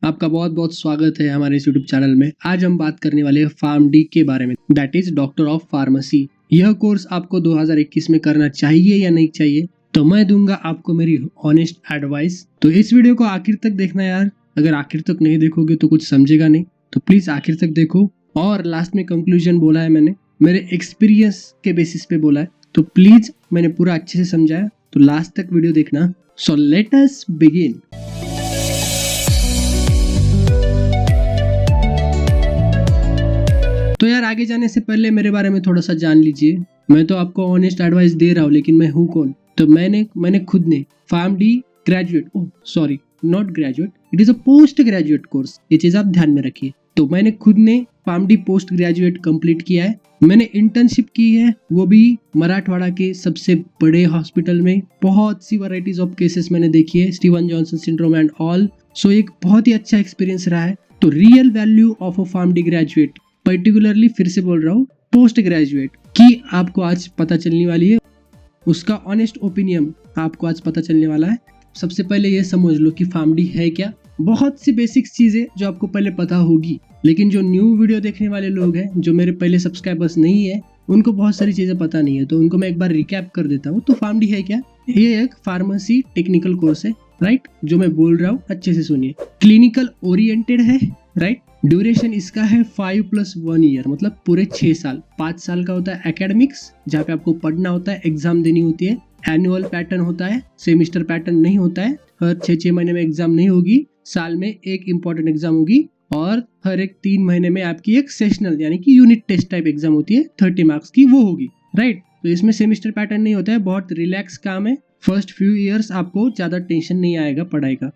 आपका बहुत बहुत स्वागत है हमारे इस यूट्यूब चैनल में। आज हम बात करने वाले हैं फार्मडी के बारे में, that is doctor of pharmacy. यह कोर्स आपको 2021 में करना चाहिए या नहीं चाहिए, तो मैं दूंगा आपको मेरी ऑनेस्ट एडवाइस। तो इस वीडियो को आखिर तक देखना यार। अगर आखिर तक नहीं देखोगे तो कुछ समझेगा नहीं, तो प्लीज आखिर तक देखो। और लास्ट में कंक्लूजन बोला है मैंने, मेरे एक्सपीरियंस के बेसिस पे बोला है, तो प्लीज मैंने पूरा अच्छे से समझाया, तो लास्ट तक वीडियो देखना। So let us begin. तो यार आगे जाने से पहले मेरे बारे में थोड़ा सा जान लीजिए। मैं तो आपको ऑनेस्ट एडवाइस दे रहा हूँ, लेकिन मैं हूँ कौन? तो मैंने खुद ने PharmD graduate, sorry not graduate, it is a post graduate course, ये चीज आप ध्यान में रखिए। तो मैंने खुद ने फार्मडी पोस्ट ग्रेजुएट कंप्लीट किया है। मैंने इंटर्नशिप की है, वो भी मराठवाड़ा के सबसे बड़े हॉस्पिटल में। बहुत सी वैरायटीज ऑफ केसेस मैंने देखी है, Steven Johnson syndrome and all. So एक बहुत ही अच्छा एक्सपीरियंस रहा है। तो real value of a PharmD graduate, particularly फिर से बोल रहा हूँ, पोस्ट ग्रेजुएट की आपको आज पता चलने वाली है। उसका ऑनेस्ट ओपिनियन आपको आज पता चलने वाला है। सबसे पहले ये समझ लो कि फार्मडी है क्या। बहुत सी बेसिक्स चीजें जो आपको पहले पता होगी, लेकिन जो न्यू वीडियो देखने वाले लोग हैं, जो मेरे पहले सब्सक्राइबर्स नहीं है, उनको बहुत सारी चीजें पता नहीं है। तो उनको मैं एक बार रिकैप कर देता हूँ। तो फार्मडी है क्या? ये एक फार्मेसी टेक्निकल कोर्स है, राइट? जो मैं बोल रहा हूँ अच्छे से सुनिए। क्लिनिकल ओरिएंटेड है, राइट? ड्यूरेशन इसका है 5+1 ईयर, मतलब पूरे 6 साल। 5 साल का होता है एकेडमिक्स, जहाँ पे आपको पढ़ना होता है, एग्जाम देनी होती है। एनुअल पैटर्न होता है, सेमिस्टर पैटर्न नहीं होता है। हर 6 महीने में एग्जाम नहीं होगी, साल में एक इम्पोर्टेंट एग्जाम होगी। और हर एक 3 महीने में आपकी एक सेशनल यानी कि यूनिट टेस्ट टाइप एग्जाम होती है, 30 मार्क्स की, वो होगी, राइट? तो इसमें सेमिस्टर पैटर्न नहीं होता है, बहुत रिलैक्स काम है। फर्स्ट फ्यू ईयर्स आपको ज्यादा टेंशन नहीं आएगा पढ़ाई का।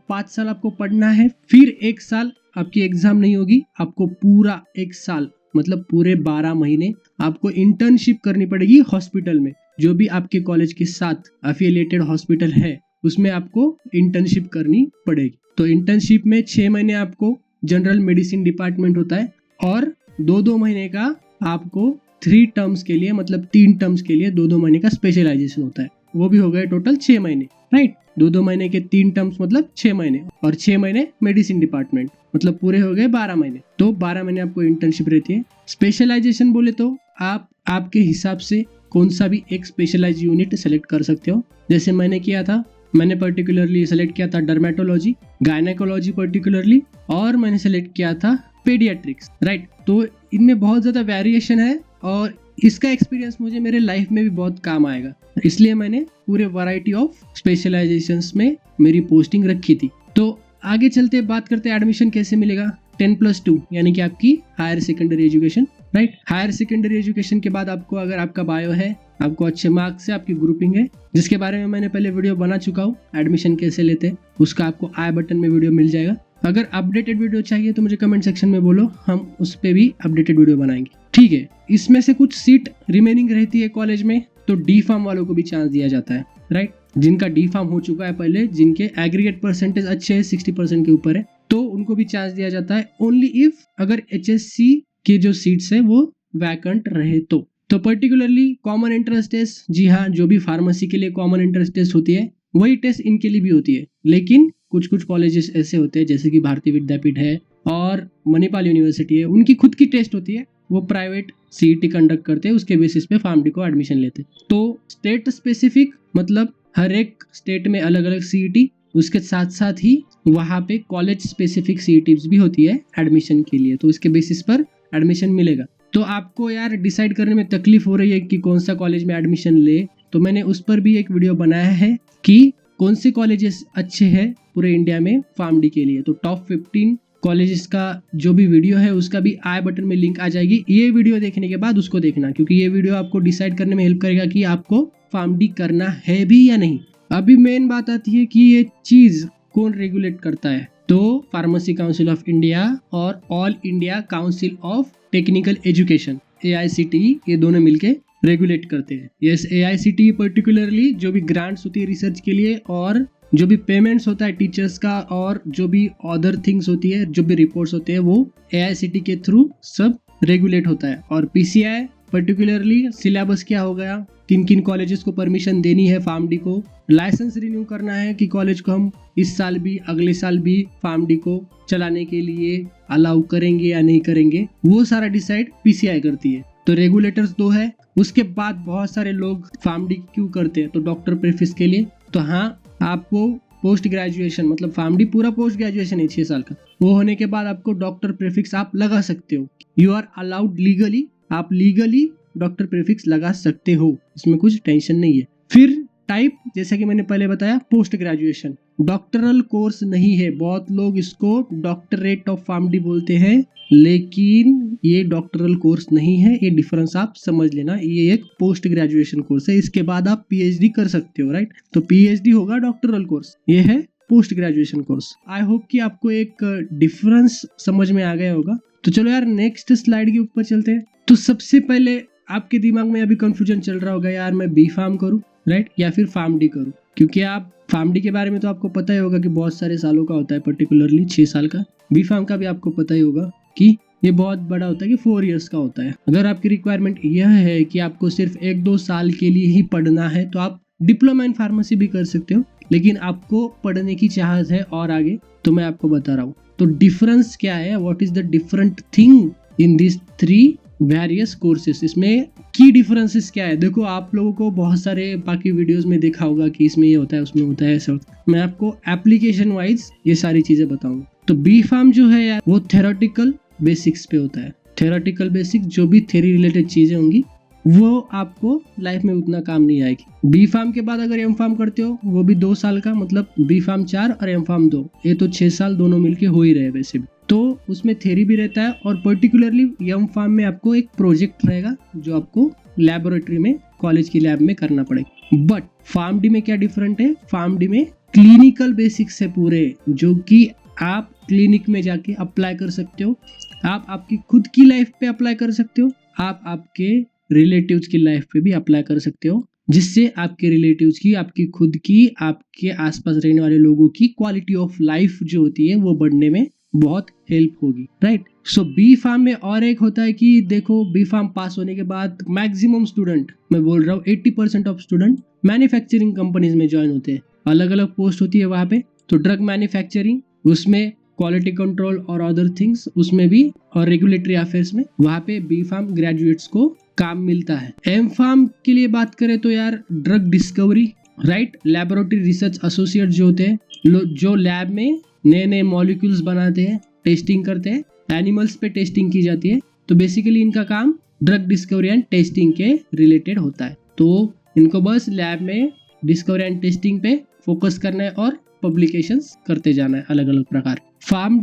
5 साल आपको पढ़ना है, फिर 1 साल आपकी एग्जाम नहीं होगी। आपको पूरा 1 साल मतलब पूरे 12 महीने आपको इंटर्नशिप करनी पड़ेगी हॉस्पिटल में। जो भी आपके कॉलेज के साथ एफिलिएटेड हॉस्पिटल है, उसमें आपको इंटर्नशिप करनी पड़ेगी। तो इंटर्नशिप में 6 महीने आपको जनरल मेडिसिन डिपार्टमेंट होता है, और 2-2 महीने का आपको 3 टर्म्स के लिए, मतलब 3 टर्म्स के लिए 2-2 महीने का स्पेशलाइजेशन होता है। वो भी हो गए टोटल 6 महीने, राइट? 2-2 महीने के 3 टर्म्स मतलब 6 महीने, और 6 महीने मेडिसिन डिपार्टमेंट, मतलब पूरे हो गए 12 महीने। तो 12 महीने आपको इंटर्नशिप रहती है। स्पेशलाइजेशन बोले तो आप आपके हिसाब से कौन सा भी एक स्पेशलाइज यूनिट सेलेक्ट कर सकते हो। जैसे मैंने किया था, मैंने पर्टिकुलरली सेलेक्ट किया था डर्मेटोलॉजी, गायनेकोलॉजी पर्टिकुलरली, और मैंने सेलेक्ट किया था पेडियाट्रिक्स, राइट? तो इनमें बहुत ज़्यादा वेरिएशन है, और इसका एक्सपीरियंस मुझे मेरे लाइफ में भी बहुत काम आएगा। इसलिए मैंने पूरे वैरायटी ऑफ स्पेशलाइजेशंस में मेरी पोस्टिंग रखी थी। तो आगे चलते बात करते हैं एडमिशन कैसे मिलेगा। 10+2 यानी कि आपकी higher secondary education, right? Higher secondary education के बाद आपको, अगर आपका बायो है, आपको अच्छे मार्क्स से आपकी ग्रुपिंग है, जिसके बारे में मैंने पहले वीडियो बना चुका हूँ, एडमिशन कैसे लेते हैं, उसका आपको आई बटन में वीडियो मिल जाएगा। अगर अपडेटेड वीडियो चाहिए तो मुझे कमेंट सेक्शन में बोलो, हम उस पर भी अपडेटेड वीडियो बनाएंगे, ठीक है? इसमें से कुछ सीट रिमेनिंग रहती है कॉलेज में, तो डी फार्म वालों को भी चांस दिया जाता है, राइट? जिनका डी फार्म हो चुका है पहले, जिनके एग्रीगेट परसेंटेज अच्छे है, 60% के ऊपर है, तो उनको भी चांस दिया जाता है, ओनली इफ अगर HSC के जो सीट्स है वो वैकेंट रहे तो पर्टिकुलरली कॉमन एंट्रेंस टेस्ट, जी हाँ, जो भी फार्मेसी के लिए कॉमन एंट्रेंस टेस्ट होती है, वही टेस्ट इनके लिए भी होती है। लेकिन कुछ कुछ कॉलेजेस ऐसे होते हैं, जैसे कि भारतीय विद्यापीठ है और मणिपाल यूनिवर्सिटी है, उनकी खुद की टेस्ट होती है, वो प्राइवेट CET कंडक्ट करते हैं, उसके बेसिस पे फार्मडी को एडमिशन लेते हैं। तो स्टेट स्पेसिफिक, मतलब हर एक स्टेट में अलग अलग CET, उसके साथ साथ ही वहाँ पे कॉलेज स्पेसिफिक CETs भी होती है एडमिशन के लिए, तो इसके बेसिस पर एडमिशन मिलेगा। तो आपको यार डिसाइड करने में तकलीफ हो रही है कि कौन सा कॉलेज में एडमिशन ले, तो मैंने उस पर भी एक वीडियो बनाया है कि कौन से कॉलेजेस अच्छे हैं पूरे इंडिया में फार्मडी के लिए। तो टॉप 15 कॉलेजेस का जो भी वीडियो है, उसका भी आई बटन में लिंक आ जाएगी। ये वीडियो देखने के बाद उसको देखना, क्योंकि ये वीडियो आपको डिसाइड करने में हेल्प करेगा कि आपको फार्मडी करना है भी या नहीं। अभी मेन बात आती है कि ये चीज कौन रेगुलेट करता है। तो फार्मेसी काउंसिल ऑफ इंडिया और all India council of technical education, AICTE, ये दोनों मिलके रेगुलेट करते हैं। यस, AICTE पर्टिकुलरली जो भी ग्रांट्स होती है रिसर्च के लिए, और जो भी पेमेंट्स होता है टीचर्स का, और जो भी अदर थिंग्स होती है, जो भी रिपोर्ट्स होते हैं, वो AICTE के थ्रू सब रेगुलेट होता है। और PCI पर्टिकुलरली सिलेबस क्या हो गया, किन किन कॉलेजेस को परमिशन देनी है फार्म डी को, लाइसेंस रिन्यू करना है कि कॉलेज को हम इस साल भी अगले साल भी फार्म डी को चलाने के लिए अलाउ करेंगे या नहीं करेंगे, वो सारा डिसाइड पीसीआई करती है। तो रेगुलेटर्स 2 है। उसके बाद बहुत सारे लोग फार्म डी क्यों करते हैं, तो डॉक्टर प्रीफिक्स के लिए। तो हाँ, आपको पोस्ट ग्रेजुएशन मतलब फार्म डी पूरा पोस्ट ग्रेजुएशन है 6 साल का, वो होने के बाद आपको डॉक्टर प्रीफिक्स आप लगा सकते हो। यू आर अलाउड लीगली, आप लीगली डॉक्टर प्रीफिक्स लगा सकते हो, इसमें कुछ टेंशन नहीं है। फिर टाइप, जैसा कि मैंने पहले बताया, पोस्ट ग्रेजुएशन डॉक्टरल कोर्स नहीं है। बहुत लोग इसको डॉक्टरेट ऑफ फार्म डी बोलते हैं, लेकिन ये डॉक्टरल कोर्स नहीं है। ये डिफरेंस आप समझ लेना, ये एक पोस्ट ग्रेजुएशन कोर्स है। इसके बाद आप पीएचडी कर सकते हो, राइट। तो पीएचडी होगा डॉक्टरल कोर्स, ये है post graduation course. I hope कि आपको एक डिफरेंस समझ में आ गया होगा। तो चलो यार नेक्स्ट स्लाइड के ऊपर चलते हैं। तो सबसे पहले आपके दिमाग में अभी कंफ्यूजन चल रहा होगा, यार मैं बी फार्म करूं, राइट, या फिर फार्म डी करूं। क्योंकि आप फार्म डी के बारे में तो आपको पता ही होगा कि बहुत सारे सालों का होता है, पर्टिकुलरली 6 साल का। बी फार्म का भी आपको पता ही होगा कि ये बहुत बड़ा होता है, कि 4 इयर्स का होता है। अगर आपकी रिक्वायरमेंट यह है कि आपको सिर्फ 1-2 साल के लिए ही पढ़ना है, तो आप डिप्लोमा इन फार्मेसी भी कर सकते हो। लेकिन आपको पढ़ने की चाहत है और आगे, तो मैं आपको बता रहा हूँ। तो डिफरेंस क्या है, what is the different thing in this 3 various courses, इसमें की डिफरेंसेस क्या है। देखो, आप लोगों को बहुत सारे बाकी वीडियोस में देखा होगा कि इसमें ये होता है, उसमें होता है, ऐसा होता है। मैं आपको एप्लीकेशन वाइज ये सारी चीजें बताऊंगा। तो बी फार्म जो है यार, वो थेरोटिकल बेसिक्स पे होता है। थेरोटिकल बेसिक, जो भी थ्योरी रिलेटेड चीजें होंगी वो आपको लाइफ में उतना काम नहीं आएगी। बी फार्म के बाद अगर एम फार्म करते हो, वो भी 2 साल का, मतलब बी फार्म 4 और एम फार्म 2, ये तो 6 साल दोनों मिलके हो ही रहे वैसे भी। तो उसमें थ्योरी भी रहता है, और पर्टिकुलरली एम फार्म में आपको एक प्रोजेक्ट रहेगा जो आपको लैबोरेटरी में, कॉलेज की लैब में करना पड़ेगा। बट फार्म डी में क्या डिफरेंट है, फार्म डी में क्लिनिकल बेसिक्स है पूरे, जो कि आप क्लिनिक में जाके अप्लाई कर सकते हो। आप आपकी खुद की लाइफ पे अप्लाई कर सकते हो, आप आपके रिलेटिव्स की लाइफ पे भी अप्लाई कर सकते हो, जिससे आपके रिलेटिव्स की, आपकी खुद की, आपके आसपास रहने वाले लोगों की क्वालिटी ऑफ लाइफ जो होती है वो बढ़ने में बहुत हेल्प होगी, राइट। सो बी फार्म में और एक होता है कि देखो, बी फार्म पास होने के बाद मैक्सिमम स्टूडेंट, मैं बोल रहा हूँ 80% ऑफ स्टूडेंट मैन्युफैक्चरिंग कंपनीज में ज्वाइन होते हैं। अलग अलग पोस्ट होती है वहाँ पे। तो ड्रग मैन्युफैक्चरिंग, उसमें क्वालिटी कंट्रोल और अदर थिंग्स उसमें भी, और रेगुलेटरी अफेयर्स में, वहाँ पे बी फार्म ग्रेजुएट्स को काम मिलता है। एम फार्म के लिए बात करें तो यार, drug discovery, right, laboratory research associate जो होते हैं, जो लैब में नए नए मॉलिक्यूल्स बनाते हैं, टेस्टिंग करते हैं, एनिमल्स पे टेस्टिंग की जाती है। तो बेसिकली इनका काम ड्रग डिस्कवरी एंड टेस्टिंग के रिलेटेड होता है। तो इनको बस लैब में डिस्कवरी एंड टेस्टिंग पे फोकस करना है और पब्लिकेशंस करते जाना है अलग अलग प्रकार। फार्म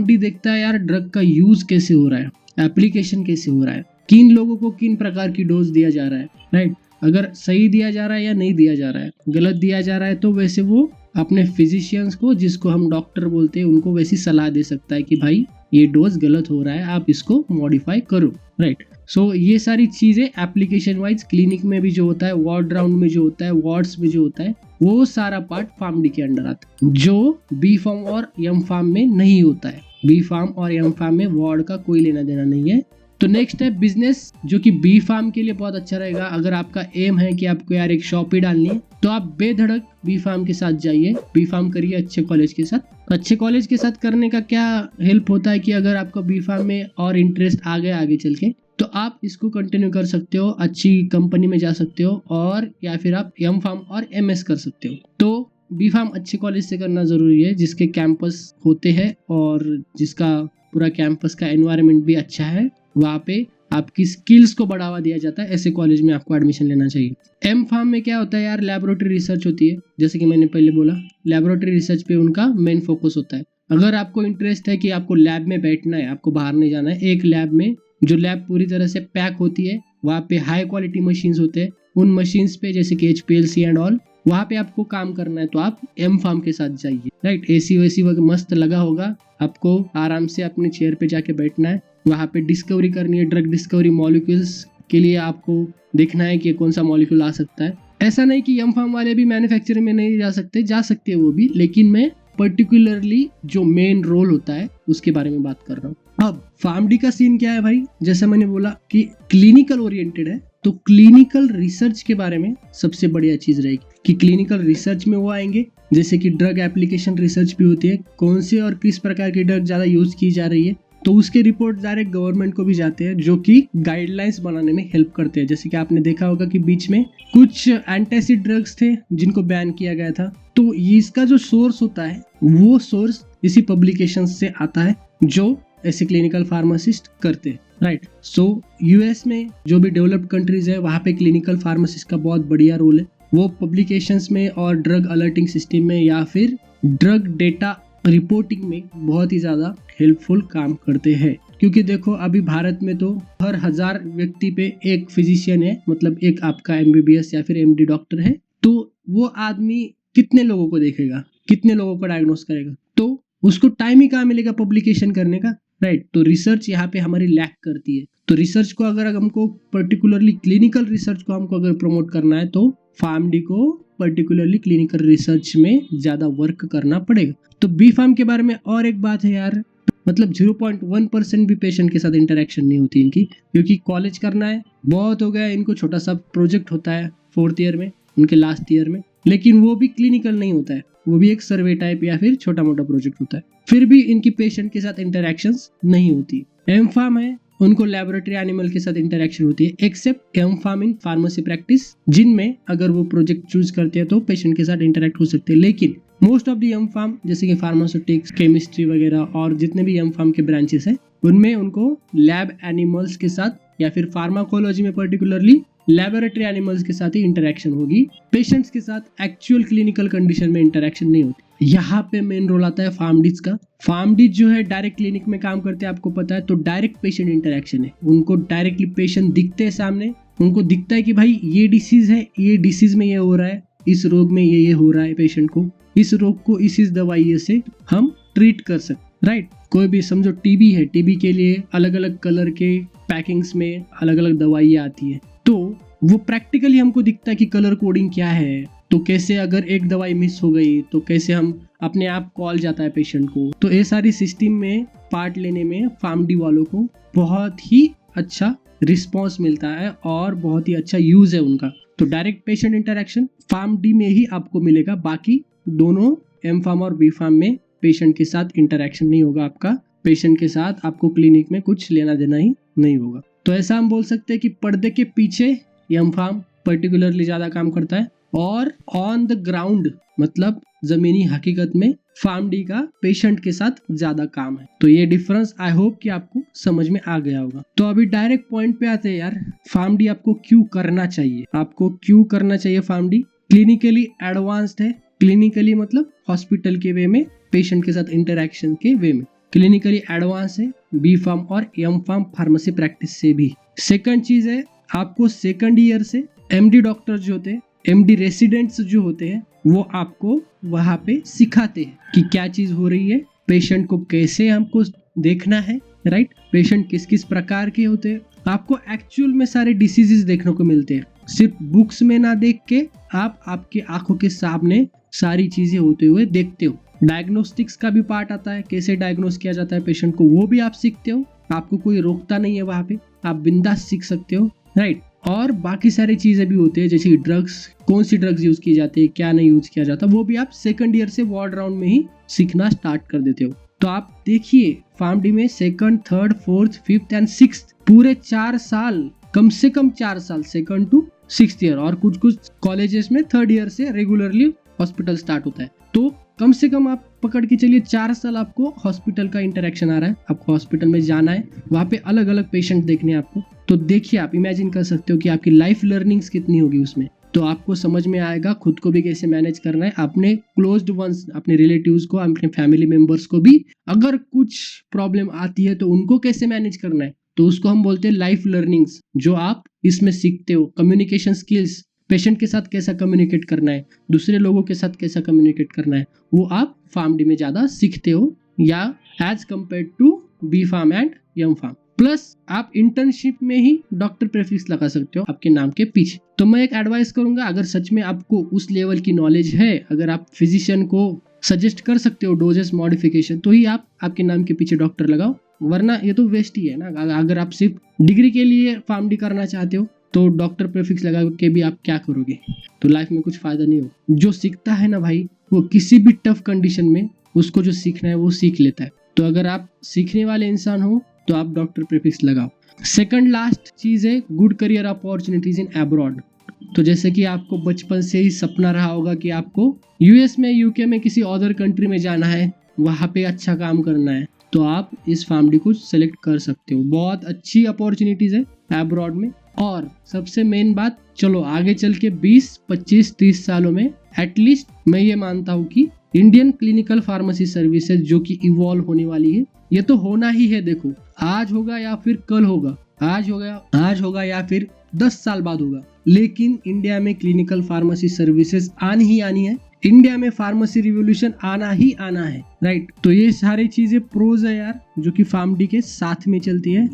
डी देखता है यार, ड्रग का यूज कैसे हो रहा है, एप्लीकेशन कैसे हो रहा है, किन लोगों को किन प्रकार की डोज दिया जा रहा है, राइट। अगर सही दिया जा रहा है या नहीं दिया जा रहा है, गलत दिया जा रहा है, तो वैसे वो अपने फिजिशियंस को, जिसको हम डॉक्टर बोलते हैं, उनको वैसी सलाह दे सकता है कि भाई ये डोज गलत हो रहा है, आप इसको मॉडिफाई करो, राइट। सो ये सारी चीजें एप्लीकेशन वाइज क्लिनिक में भी जो होता है, वार्ड राउंड में जो होता है, वार्ड्स में जो होता है, वो सारा पार्ट फार्म डी के अंडर आता है, जो बी फार्म और एम फार्म में नहीं होता है। बी फार्म और एम फार्म में वार्ड का कोई लेना देना नहीं है। तो नेक्स्ट है बिजनेस, जो कि बी फार्म के लिए बहुत अच्छा रहेगा। अगर आपका एम है कि आपको यार एक शॉप ही डालनी है, तो आप बेधड़क बी फार्म के साथ जाइए, बी फार्म करिए अच्छे कॉलेज के साथ। अच्छे कॉलेज के साथ करने का क्या हेल्प होता है कि अगर आपका बी फार्म में और इंटरेस्ट आ गया आगे चल के, तो आप इसको कंटिन्यू कर सकते हो, अच्छी कंपनी में जा सकते हो, और या फिर आप एम फार्म और एमएस कर सकते हो। तो बी फार्म अच्छे कॉलेज से करना जरूरी है, जिसके कैंपस होते हैं और जिसका पूरा कैंपस का एनवायरनमेंट भी अच्छा है। वहाँ पे आपकी स्किल्स को बढ़ावा दिया जाता है, ऐसे कॉलेज में आपको एडमिशन लेना चाहिए। एम फार्म में क्या होता है यार, लैबोरेटरी रिसर्च होती है, जैसे कि मैंने पहले बोला, लैबोरेटरी रिसर्च पे उनका मेन फोकस होता है। अगर आपको इंटरेस्ट है कि आपको लैब में बैठना है, आपको बाहर नहीं जाना है, एक लैब में, जो लैब पूरी तरह से पैक होती है, वहाँ पे हाई क्वालिटी मशीन्स होते हैं, उन मशीन्स पे जैसे कि HPLC एंड ऑल, वहाँ पे आपको काम करना है, तो आप एम फार्म के साथ जाइए, राइट। AC वैसी मस्त लगा होगा, आपको आराम से अपने चेयर पे जाके बैठना है, वहाँ पे डिस्कवरी करनी है, ड्रग डिस्कवरी मॉलिक्यूल्स के लिए आपको देखना है कि कौन सा मॉलिक्यूल आ सकता है। ऐसा नहीं कि एम फार्म वाले भी मैन्युफैक्चरिंग में नहीं जा सकते वो भी, लेकिन मैं पर्टिकुलरली जो मेन रोल होता है उसके बारे में बात कर रहा हूँ। अब फार्म डी का सीन क्या है भाई, जैसे मैंने बोला कि क्लिनिकल ओरिएंटेड है, तो क्लिनिकल रिसर्च के बारे में सबसे बढ़िया चीज रहेगी कि क्लिनिकल रिसर्च में वो आएंगे, जैसे कि ड्रग एप्लीकेशन रिसर्च भी होती है, कौन से और किस प्रकार की ड्रग ज्यादा यूज की जा रही है, तो उसके रिपोर्ट डायरेक्ट गवर्नमेंट को भी जाते हैं, जो कि गाइडलाइंस बनाने में हेल्प करते हैं। जैसे कि आपने देखा होगा कि बीच में कुछ एंटासिड ड्रग्स थे जिनको बैन किया गया था, तो इसका जो सोर्स होता है वो सोर्स इसी पब्लिकेशन से आता है जो ऐसे क्लिनिकल फार्मासिस्ट करते हैं, राइट। सो यूएस में जो भी डेवलप्ड कंट्रीज है वहाँ पे क्लिनिकल फार्मासिस्ट का बहुत बढ़िया रोल है। वो पब्लिकेशंस में और ड्रग अलर्टिंग सिस्टम में या फिर ड्रग डेटा रिपोर्टिंग में बहुत ही ज्यादा हेल्पफुल काम करते हैं। क्योंकि देखो अभी भारत में तो हर 1000 व्यक्ति पे एक फिजिशियन है, मतलब एक आपका एमबीबीएस या फिर एमडी डॉक्टर है, तो वो आदमी कितने लोगों को देखेगा, कितने लोगों को डायग्नोस करेगा, तो उसको टाइम ही कहाँ मिलेगा पब्लिकेशन करने का, राइट। तो रिसर्च यहाँ पे हमारी लैक करती है। तो रिसर्च को अगर हमको पर्टिकुलरली क्लिनिकल रिसर्च को हमको अगर प्रमोट करना है तो फार्मडी को पर्टिकुलरली क्लिनिकल रिसर्च में ज्यादा वर्क करना पड़ेगा। तो बी फार्म के बारे में और एक बात है यार, मतलब 0.1% भी पेशेंट के साथ इंटरेक्शन नहीं होती इनकी, क्योंकि कॉलेज करना है, बहुत हो गया, इनको छोटा सा प्रोजेक्ट होता है 4th ईयर में, उनके लास्ट ईयर में, लेकिन वो भी क्लिनिकल नहीं होता है, वो भी एक सर्वे टाइप या फिर छोटा मोटा प्रोजेक्ट होता है। फिर भी इनकी पेशेंट के साथ इंटरेक्शंस नहीं होती। एम फार्म है, उनको लेबोरेटरी एनिमल के साथ इंटरेक्शन होती है, except M pharm in pharmacy practice, जिनमें अगर वो प्रोजेक्ट चूज करते हैं तो पेशेंट के साथ इंटरेक्ट हो सकते हैं। लेकिन most of the M pharm जैसे कि फार्मास्यूटिक्स, केमिस्ट्री वगैरह और जितने भी एम फार्म के ब्रांचेस हैं उनमें उनको लैब एनिमल्स के साथ या फिर फार्माकोलॉजी में पर्टिकुलरली लेबोरेटरी एनिमल्स के साथ ही इंटरेक्शन होगी, पेशेंट्स के साथ एक्चुअल क्लिनिकल कंडीशन में इंटरेक्शन नहीं होती। यहाँ पे मेन रोल आता है फार्मडीज का। फार्मडीज जो है डायरेक्ट क्लिनिक में काम करते हैं, आपको पता है, तो डायरेक्ट पेशेंट इंटरेक्शन है, उनको डायरेक्टली पेशेंट दिखते हैं सामने, उनको दिखता है कि भाई ये डिसीज है, ये डिसीज में ये हो रहा है, इस रोग में ये हो रहा है पेशेंट को, इस रोग को इस दवाई से हम ट्रीट कर सकते, राइट। कोई भी समझो टीबी है, टीबी के लिए अलग अलग कलर के पैकिंग्स में अलग अलग दवाइयाँ आती है, तो वो प्रैक्टिकली हमको दिखता है कि कलर कोडिंग क्या है, तो कैसे अगर एक दवाई मिस हो गई तो कैसे हम अपने आप कॉल जाता है पेशेंट को। तो ये सारी सिस्टम में पार्ट लेने में फार्मडी वालों को बहुत ही अच्छा रिस्पॉन्स मिलता है और बहुत ही अच्छा यूज है उनका। तो डायरेक्ट पेशेंट इंटरेक्शन फार्मडी में ही आपको मिलेगा, बाकी दोनों एम फार्म और बी फार्म में पेशेंट के साथ इंटरेक्शन नहीं होगा आपका, पेशेंट के साथ आपको क्लिनिक में कुछ लेना देना ही नहीं होगा। तो ऐसा हम बोल सकते हैं कि पर्दे के पीछे एम फार्म पर्टिकुलरली ज्यादा काम करता है और ऑन द ग्राउंड मतलब जमीनी हकीकत में फार्मडी का पेशेंट के साथ ज्यादा काम है। तो ये डिफरेंस आई होप कि आपको समझ में आ गया होगा। तो अभी डायरेक्ट पॉइंट पे आते हैं यार, फार्मडी आपको क्यों करना चाहिए, आपको क्यों करना चाहिए फार्मडी। क्लिनिकली एडवांस्ड है, क्लिनिकली मतलब हॉस्पिटल के वे में, पेशेंट के साथ इंटरेक्शन के वे में क्लिनिकली एडवांस है, बी फार्म और एम फार्म फार्मेसी प्रैक्टिस से भी। सेकंड चीज है, आपको सेकंड ईयर से एमडी डॉक्टर जो होते हैं, एमडी रेसिडेंट्स जो होते हैं, वो आपको वहां पे सिखाते हैं कि क्या चीज हो रही है, पेशेंट को कैसे हमको देखना है, राइट, पेशेंट किस किस प्रकार के होते हैं। आपको एक्चुअल में सारे डिसीजेस देखने को मिलते हैं, सिर्फ बुक्स में ना देख के आप आपके आंखों के सामने सारी चीजें होते हुए देखते हो। डायग्नोस्टिक्स का भी पार्ट आता है, कैसे डायग्नोस किया जाता है पेशेंट को, वो भी आप सीखते हो, आपको कोई रोकता नहीं है वहां पे, आप बिंदास सीख सकते हो, राइट। और बाकी सारी चीजें भी होती है, जैसे ड्रग्स, कौन सी ड्रग्स यूज की जाती है, क्या नहीं यूज किया जाता, वो भी आप सेकंड ईयर से वार्ड राउंड में ही सीखना स्टार्ट कर देते हो। तो आप देखिए फार्मडी में second, third, fourth, fifth and sixth पूरे 4 साल, कम से कम 4 साल, सेकंड टू 6th ईयर, और कुछ कुछ कॉलेजेस में 3rd ईयर से रेगुलरली हॉस्पिटल स्टार्ट होता है। तो कम से कम आप पकड़ के चलिए 4 साल आपको हॉस्पिटल का इंटरेक्शन आ रहा है, आपको हॉस्पिटल में जाना है, वहाँ पे अलग अलग पेशेंट देखने हैं आपको। तो देखिए आप इमेजिन कर सकते हो कि आपकी लाइफ लर्निंग्स कितनी होगी उसमें। तो आपको समझ में आएगा खुद को भी कैसे मैनेज करना है, अपने क्लोज्ड वंस, अपने रिलेटिव्स को, अपने फैमिली मेंबर्स को भी अगर कुछ प्रॉब्लम आती है तो उनको कैसे मैनेज करना है। तो उसको हम बोलते हैं लाइफ लर्निंग्स, जो आप इसमें सीखते हो। कम्युनिकेशन स्किल्स, पेशेंट के साथ कैसा कम्युनिकेट करना है, दूसरे लोगों के साथ कैसा कम्युनिकेट करना है, वो आप फार्मडी में ज्यादा सीखते हो, या as compare to B pharm and M pharm. Plus आप इंटर्नशिप में ही डॉक्टर प्रेफिक्स लगा सकते हो आपके नाम के पीछे। तो मैं एक एडवाइस करूंगा, अगर सच में आपको उस लेवल की नॉलेज है, अगर आप फिजिशियन को सजेस्ट कर सकते हो डोजेस मॉडिफिकेशन, तो ही आप आपके नाम के पीछे डॉक्टर लगाओ, वरना ये तो वेस्ट ही है ना। अगर आप सिर्फ डिग्री के लिए फार्मडी करना चाहते हो तो डॉक्टर प्रीफिक्स लगा के भी आप क्या करोगे, तो लाइफ में कुछ फायदा नहीं हो। जो सीखता है ना भाई, वो किसी भी टफ कंडीशन में उसको जो सीखना है वो सीख लेता है। तो अगर आप सीखने वाले इंसान हो तो आप डॉक्टर प्रीफिक्स लगाओ। सेकंड लास्ट चीज है good career opportunities in abroad. तो जैसे कि आपको बचपन से ही सपना रहा होगा कि आपको यूएस में, यूके में, किसी अदर कंट्री में जाना है, वहां पे अच्छा काम करना है, तो आप इस फैमिली को सेलेक्ट कर सकते हो। बहुत अच्छी अपॉर्चुनिटीज है अब्रॉड में। और सबसे मेन बात, चलो आगे चल के 20, 25, 30 सालों में एटलीस्ट मैं ये मानता हूँ कि इंडियन क्लिनिकल फार्मेसी सर्विसेज जो कि इवॉल्व होने वाली है, ये तो होना ही है। देखो आज होगा या फिर कल होगा, आज होगा या फिर 10 साल बाद होगा, लेकिन इंडिया में क्लिनिकल फार्मेसी सर्विसेज आनी ही आनी है। इंडिया में फार्मेसी रिवॉल्यूशन आना ही आना है, राइट। तो ये सारी चीजें प्रोज है यार, जो कि फार्मडी के साथ में चलती है।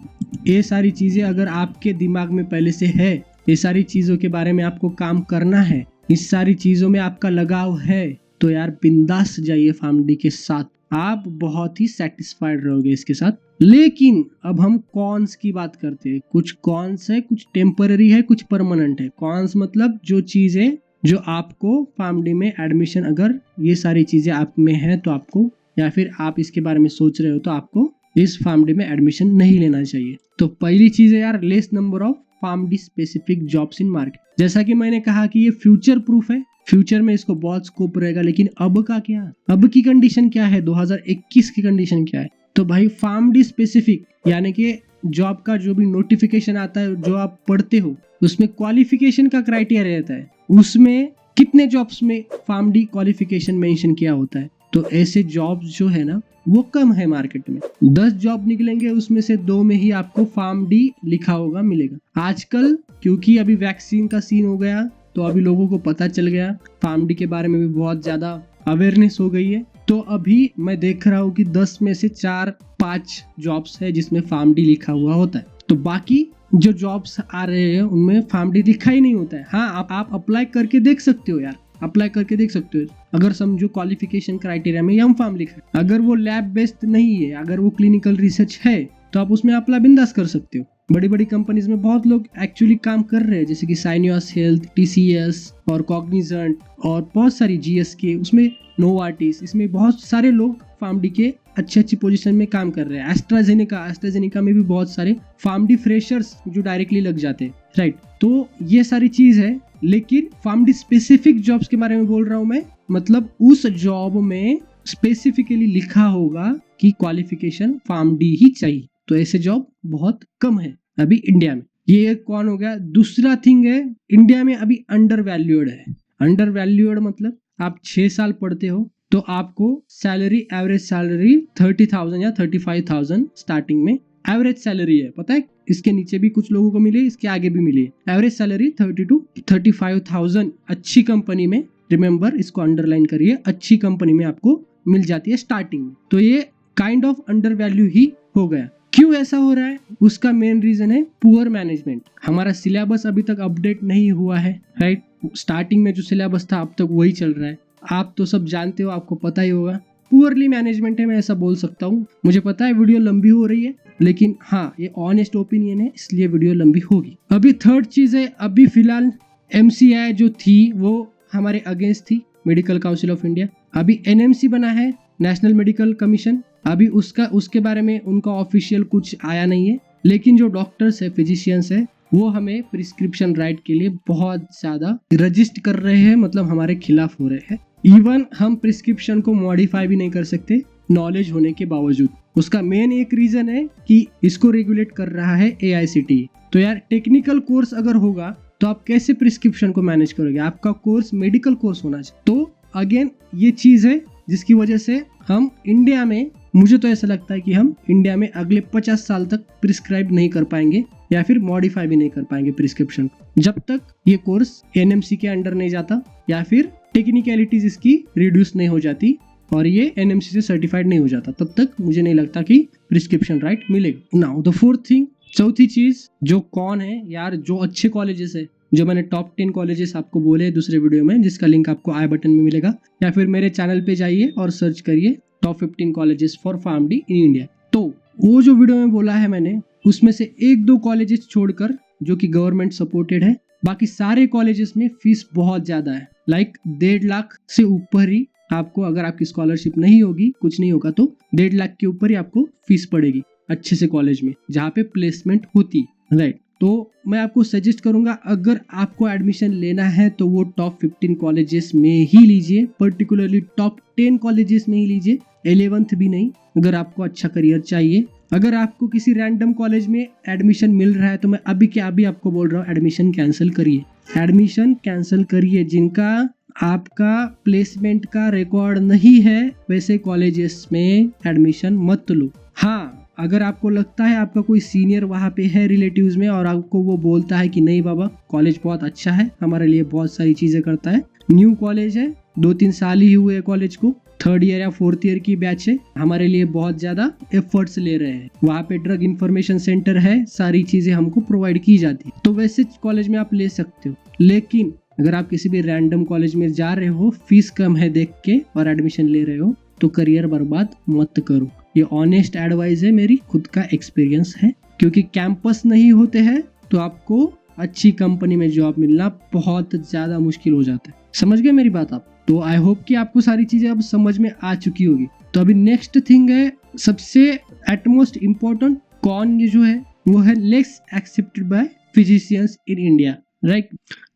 ये सारी चीजें अगर आपके दिमाग में पहले से है, ये सारी चीजों के बारे में आपको काम करना है, इस सारी चीजों में आपका लगाव है, तो यार बिंदास जाइए फार्मडी के साथ, आप बहुत ही सेटिस्फाइड रहोगे इसके साथ। लेकिन अब हम कॉन्स की बात करते हैं। कुछ कॉन्स है, कुछ टेम्पररी है, कुछ परमानेंट है। कॉन्स मतलब जो चीजें जो आपको फार्मडी में एडमिशन, अगर ये सारी चीजें आप में है तो आपको, या फिर आप इसके बारे में सोच रहे हो तो आपको इस फार्मडी में एडमिशन नहीं लेना चाहिए। तो पहली चीज है यार, less number of PharmD specific jobs in market. जैसा कि मैंने कहा कि ये फ्यूचर प्रूफ है, फ्यूचर में इसको बहुत स्कोप रहेगा। लेकिन अब का क्या, अब की कंडीशन क्या है, 2021 की कंडीशन क्या है? तो भाई फार्मडी स्पेसिफिक यानी कि जॉब का जो भी नोटिफिकेशन आता है, जो आप पढ़ते हो, उसमें क्वालिफिकेशन का क्राइटेरिया रहता है। उसमें कितने जॉब्स में फार्मडी क्वालिफिकेशन मेंशन किया होता है। तो ऐसे जॉब्स जो है ना वो कम है मार्केट में। 10 जॉब निकलेंगे, उसमें से 2 में ही आपको फार्मडी लिखा होगा मिलेगा। आजकल क्योंकि अभी वैक्सीन का सीन हो गया, तो अभी लोगों को पता चल गया, फार्मडी के बारे में भी बहुत ज्यादा अवेयरनेस हो गई है। तो अभी मैं देख रहा हूँ कि 10 में से 4-5 जॉब्स है जिसमें फार्मडी लिखा हुआ होता है। तो बाकी जो जॉब्स आ रहे हैं उनमें फार्मडी लिखा ही नहीं होता है। हाँ, आप अप्लाई करके देख सकते हो यार, अप्लाई करके देख सकते हो। अगर समझो क्वालिफिकेशन क्राइटेरिया में एम फार्म लिखा है, अगर वो लैब बेस्ड नहीं है, अगर वो क्लिनिकल रिसर्च है, तो आप उसमें अप्लाई बिंदास कर सकते हो। बड़ी बड़ी कंपनीज में बहुत लोग एक्चुअली काम कर रहे हैं, जैसे कि साइनियस हेल्थ, टीसीएस और कॉग्निजेंट और बहुत सारी जीएसके, उसमें नोवार्टिस, इसमें बहुत सारे लोग फार्मडी के अच्छी पोजीशन में काम कर रहे हैं। एस्ट्राजेनिका में भी बहुत सारे फार्मडी फ्रेशर्स जो डायरेक्टली लग जाते हैं, राइट। तो ये सारी चीज है। लेकिन फार्मडी स्पेसिफिक जॉब्स के बारे में बोल रहा हूं मैं, मतलब उस जॉब में स्पेसिफिकली लिखा होगा कि क्वालिफिकेशन फार्मडी ही चाहिए। तो ऐसे जॉब बहुत कम है अभी इंडिया में। ये कौन हो गया। दूसरा थिंग है, इंडिया में अभी अंडर वैल्यूड है। अंडर वैल्यूड मतलब आप 6 साल पढ़ते हो तो आपको सैलरी, एवरेज सैलरी 30,000 या 35,000 स्टार्टिंग में एवरेज सैलरी है। पता है, इसके नीचे भी कुछ लोगों को मिले, इसके आगे भी मिले। एवरेज सैलरी 30 to 35,000 अच्छी कंपनी में, रिमेंबर इसको अंडरलाइन करिए, अच्छी कंपनी में आपको मिल जाती है स्टार्टिंग में। तो ये काइंड ऑफ अंडर वैल्यू ही हो गया। क्यों ऐसा हो रहा है? उसका मेन रीजन है पुअर मैनेजमेंट। हमारा सिलेबस अभी तक अपडेट नहीं हुआ है, राइट। स्टार्टिंग में जो सिलेबस था अब तक वही चल रहा है। आप तो सब जानते हो, आपको पता ही होगा। पुअरली मैनेजमेंट है, मैं ऐसा बोल सकता हूँ। मुझे पता है वीडियो लंबी हो रही है, लेकिन हाँ, ये ऑनेस्ट ओपिनियन है, इसलिए वीडियो लंबी होगी। अभी थर्ड चीज है, अभी फिलहाल MCI जो थी वो हमारे अगेंस्ट थी, मेडिकल काउंसिल ऑफ इंडिया। अभी NMC बना है, नेशनल मेडिकल कमीशन। अभी उसके बारे में उनका ऑफिशियल कुछ आया नहीं है, लेकिन जो डॉक्टर्स है, फिजिशियंस है, वो हमें प्रिस्क्रिप्शन राइट के लिए बहुत ज्यादा रजिस्ट कर रहे हैं, मतलब हमारे खिलाफ हो रहे हैं। इवन हम प्रिस्क्रिप्शन को मॉडिफाई भी नहीं कर सकते नॉलेज होने के बावजूद। उसका मेन एक रीजन है कि इसको रेगुलेट कर रहा है AICTE। तो यार टेक्निकल कोर्स अगर होगा तो आप कैसे प्रिस्क्रिप्शन को मैनेज करोगे? आपका कोर्स मेडिकल कोर्स होना चाहिए। तो अगेन ये चीज है जिसकी वजह से हम इंडिया में, मुझे तो ऐसा लगता है कि हम इंडिया में अगले 50 साल तक प्रिस्क्राइब नहीं कर पाएंगे या फिर मॉडिफाई भी नहीं कर पाएंगे प्रिस्क्रिप्शन, जब तक ये कोर्स NMC के अंडर नहीं जाता या फिर टेक्निकलिटीज इसकी रिड्यूस नहीं हो जाती और ये NMC से सर्टिफाइड नहीं हो जाता, तब तक मुझे नहीं लगता कि प्रिस्क्रिप्शन राइट मिलेगा। नाउ द फोर्थ थिंग, चौथी चीज जो कौन है यार, जो अच्छे कॉलेजेस है, जो मैंने टॉप 10 कॉलेजेस आपको बोले दूसरे वीडियो में, जिसका लिंक आपको आई बटन में मिलेगा, या फिर मेरे चैनल पे जाइए और सर्च करिए top 15 colleges for PharmD in India. तो वो जो वीडियो में बोला है मैंने, उसमें से 1-2 कॉलेजेस छोड़कर जो कि गवर्नमेंट सपोर्टेड है। बाकी सारे कॉलेजेस में फीस बहुत ज्यादा है, लाइक 1.5 लाख से ऊपर ही आपको, अगर आपकी स्कॉलरशिप नहीं होगी, कुछ नहीं होगा, तो 1.5 लाख के ऊपर ही आपको फीस पड़ेगी अच्छे से कॉलेज में जहाँ पे प्लेसमेंट होती है, राइट। तो मैं आपको सजेस्ट करूंगा, अगर आपको एडमिशन लेना है तो वो टॉप 15 कॉलेजेस में ही लीजिए, पर्टिकुलरली टॉप 10 कॉलेजेस में ही लीजिए, 11th भी नहीं, अगर आपको अच्छा करियर चाहिए। अगर आपको किसी रैंडम कॉलेज में एडमिशन मिल रहा है तो मैं अभी के अभी आपको बोल रहा हूँ, एडमिशन कैंसिल करिए, एडमिशन कैंसिल करिए। जिनका आपका प्लेसमेंट का रिकॉर्ड नहीं है वैसे कॉलेजेस में एडमिशन मत लो। हाँ, अगर आपको लगता है आपका कोई सीनियर वहाँ पे है रिलेटिव्स में और आपको वो बोलता है कि नहीं बाबा कॉलेज बहुत अच्छा है, हमारे लिए बहुत सारी चीजें करता है, न्यू कॉलेज है, 2-3 साल ही हुए कॉलेज को, 3rd ईयर या 4th ईयर की बैच है, हमारे लिए बहुत ज्यादा एफर्ट्स ले रहे हैं, वहाँ पे ड्रग इंफॉर्मेशन सेंटर है, सारी चीजें हमको प्रोवाइड की जाती है, तो वैसे कॉलेज में आप ले सकते हो। लेकिन अगर आप किसी भी रैंडम कॉलेज में जा रहे हो, फीस कम है देख के और एडमिशन ले रहे हो, तो करियर बर्बाद मत करो। ये ऑनेस्ट एडवाइस है, मेरी खुद का एक्सपीरियंस है, क्योंकि कैंपस नहीं होते हैं तो आपको अच्छी कंपनी में जॉब मिलना बहुत ज्यादा मुश्किल हो जाता है। समझ गए मेरी बात आप? तो आई होप कि आपको सारी चीजें अब समझ में आ चुकी होगी। तो अभी नेक्स्ट थिंग है, सबसे एटमोस्ट इम्पोर्टेंट कॉन ये जो है वो है less accepted by physicians in India, right.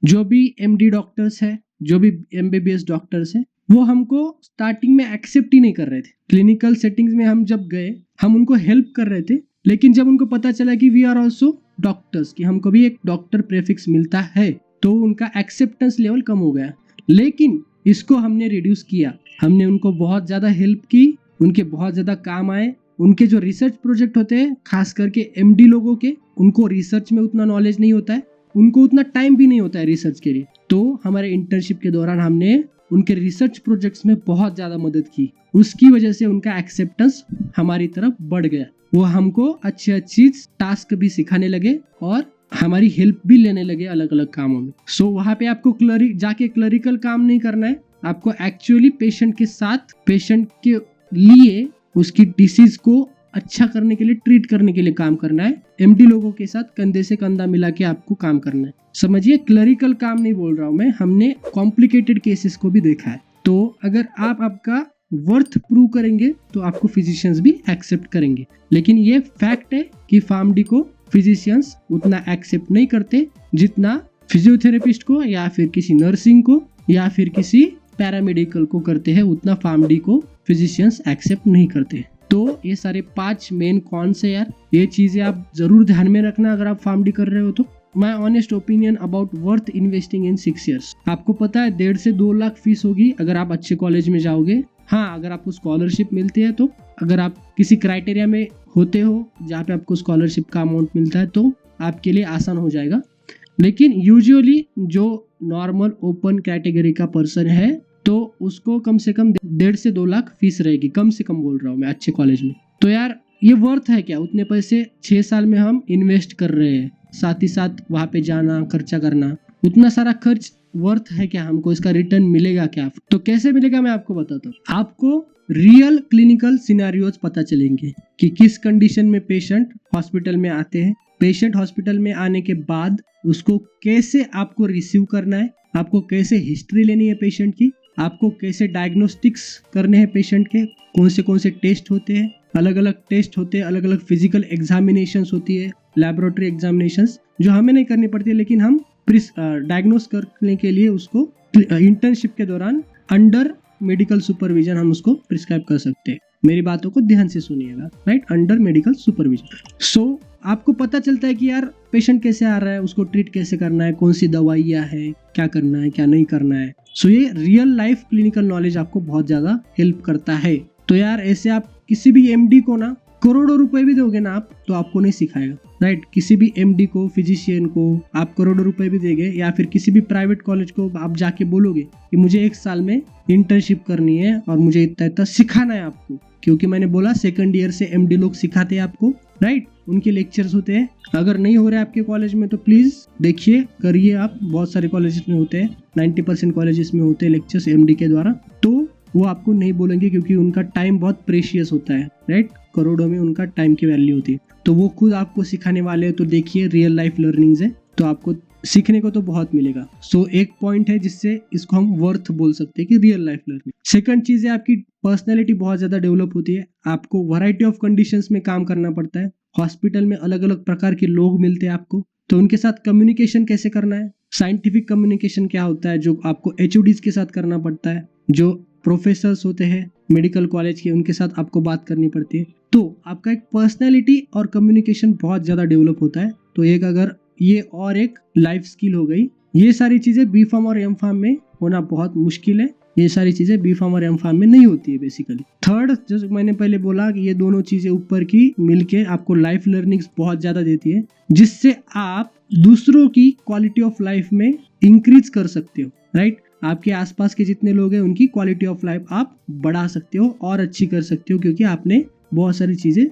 जो भी MD डॉक्टर्स है, जो भी MBBS डॉक्टर्स है, वो हमको स्टार्टिंग में एक्सेप्ट ही नहीं कर रहे थे। क्लिनिकल सेटिंग्स में हम जब गए, हम उनको हेल्प कर रहे थे, लेकिन जब उनको पता चला कि वी आर ऑल्सो डॉक्टर्स, कि हमको भी एक डॉक्टर प्रेफिक्स मिलता है, तो उनका एक्सेप्टेंस लेवल कम हो गया। लेकिन इसको हमने रिड्यूस किया, हमने उनको बहुत ज्यादा हेल्प की, उनके बहुत ज्यादा काम आए। उनके जो रिसर्च प्रोजेक्ट होते हैं, खास करके MD लोगों के, उनको रिसर्च में उतना नॉलेज नहीं होता है, उनको उतना टाइम भी नहीं होता है रिसर्च के लिए। तो हमारे इंटर्नशिप के दौरान हमने उनके रिसर्च प्रोजेक्ट्स में बहुत ज्यादा मदद की, उसकी वजह से उनका एक्सेप्टेंस हमारी तरफ बढ़ गया। वो हमको अच्छी टास्क भी सिखाने लगे और हमारी हेल्प भी लेने लगे अलग अलग कामों में। सो वहाँ पे आपको जाके क्लरिकल काम नहीं करना है, आपको एक्चुअली पेशेंट के साथ, पेशेंट के लिए, उसकी डिसीज को अच्छा करने के लिए, ट्रीट करने के लिए काम करना है। MD लोगों के साथ कंधे से कंधा मिला के आपको काम करना है। समझिए, क्लरिकल काम नहीं बोल रहा हूँ मैं, हमने कॉम्प्लिकेटेड केसेस को भी देखा है। तो अगर आप आपका वर्थ प्रूव करेंगे तो आपको फिजिशियंस भी एक्सेप्ट करेंगे। लेकिन ये फैक्ट है कि PharmD को फिजिशियंस उतना एक्सेप्ट नहीं करते जितना फिजियोथेरेपिस्ट को या फिर किसी नर्सिंग को या फिर किसी पैरामेडिकल को करते हैं, उतना PharmD को फिजिशियंस एक्सेप्ट नहीं करते। तो ये सारे 5 मेन कौन से यार, ये चीजें आप जरूर ध्यान में रखना अगर आप PharmD कर रहे हो तो। My honest opinion about worth investing in 6 years, आपको पता है 1.5 से 2 लाख फीस होगी अगर आप अच्छे कॉलेज में जाओगे। हाँ, अगर आपको स्कॉलरशिप मिलती है तो, अगर आप किसी क्राइटेरिया में होते हो जहाँ पे आपको स्कॉलरशिप का अमाउंट मिलता है तो आपके लिए आसान हो जाएगा। लेकिन यूजुअली जो नॉर्मल ओपन कैटेगरी का पर्सन है तो उसको कम से कम 1.5 से 2 लाख फीस रहेगी, कम से कम बोल रहा हूँ मैं, अच्छे कॉलेज में। तो यार ये वर्थ है क्या? उतने पैसे 6 साल में हम इन्वेस्ट कर रहे हैं, साथ ही साथ वहाँ पे जाना, खर्चा करना, उतना सारा खर्च वर्थ है क्या? हमको इसका रिटर्न मिलेगा क्या? तो कैसे मिलेगा मैं आपको बताता हूँ। आपको रियल क्लिनिकल सिनेरियोज पता चलेंगे कि किस कंडीशन में पेशेंट हॉस्पिटल में आते हैं, पेशेंट हॉस्पिटल में आने के बाद उसको कैसे आपको रिसीव करना है, आपको कैसे हिस्ट्री लेनी है पेशेंट की, आपको कैसे डायग्नोस्टिक्स करने हैं पेशेंट के, कौन से टेस्ट होते हैं, अलग अलग टेस्ट होते हैं, अलग अलग फिजिकल एग्जामिनेशंस होती है, लैबोरेटरी एग्जामिनेशंस जो हमें नहीं करनी पड़ती है, लेकिन हम डायग्नोस करने के लिए उसको इंटर्नशिप के दौरान अंडर मेडिकल सुपरविजन हम उसको प्रिस्क्राइब कर सकते हैं। मेरी बातों को ध्यान से सुनिएगा, राइट, अंडर मेडिकल सुपरविजन। सो आपको पता चलता है कि यार पेशेंट कैसे आ रहा है, उसको ट्रीट कैसे करना है, कौन सी दवाइयाँ है, क्या करना है, क्या नहीं करना है। सो ये रियल लाइफ क्लिनिकल नॉलेज आपको बहुत ज्यादा हेल्प करता है। तो यार ऐसे आप किसी भी MD को ना करोड़ों रुपए भी दोगे ना आप, तो आपको नहीं सिखाएगा, राइट। किसी भी MD को, फिजिशियन को आप करोड़ों रुपए भी देंगे, या फिर किसी भी प्राइवेट कॉलेज को आप जाके बोलोगे कि मुझे 1 साल में इंटर्नशिप करनी है और मुझे इतना इतना सिखाना है आपको, क्योंकि मैंने बोला 2nd ईयर से MD लोग सिखाते हैं आपको, राइट, उनके लेक्चर्स होते हैं। अगर नहीं हो रहा है आपके कॉलेज में तो प्लीज देखिए, करिए आप, बहुत सारे कॉलेजेस में होते हैं, 90% कॉलेजेस में होते हैं लेक्चर्स MD के द्वारा। तो वो आपको नहीं बोलेंगे क्योंकि उनका टाइम बहुत प्रेशियस होता है, राइट। करोड़ों में उनका टाइम की वैल्यू होती है। तो वो खुद आपको सिखाने वाले हैं, तो देखिए रियल लाइफ लर्निंग्स है, तो आपको सीखने को तो बहुत मिलेगा। सो एक पॉइंट है जिससे इसको हम वर्थ बोल सकते हैं कि रियल लाइफ लर्निंग। सेकंड चीज है आपकी पर्सनैलिटी बहुत ज्यादा डेवलप होती है। आपको वैरायटी ऑफ कंडीशंस में काम करना पड़ता है। हॉस्पिटल में अलग अलग प्रकार के लोग मिलते हैं आपको, तो उनके साथ कम्युनिकेशन कैसे करना है, साइंटिफिक कम्युनिकेशन क्या होता है जो आपको एचओडीज के साथ करना पड़ता है, जो प्रोफेसर्स होते हैं मेडिकल कॉलेज के उनके साथ आपको बात करनी पड़ती है। तो आपका एक पर्सनैलिटी और कम्युनिकेशन बहुत ज्यादा डेवलप होता है। तो एक अगर ये और एक लाइफ स्किल हो गई। ये सारी चीजें बी फार्म और एम फार्म में होना बहुत मुश्किल है। ये सारी चीजें बी फार्म और एम फार्म में नहीं होती है बेसिकली। थर्ड, जैसे मैंने पहले बोला कि ये दोनों चीजें ऊपर की मिलके आपको लाइफ लर्निंग्स बहुत ज्यादा देती है, जिससे आप दूसरों की क्वालिटी ऑफ लाइफ में इंक्रीज कर सकते हो। राइट, आपके आसपास के जितने लोग हैं उनकी क्वालिटी ऑफ लाइफ आप बढ़ा सकते हो और अच्छी कर सकते हो, क्योंकि आपने बहुत सारी चीजें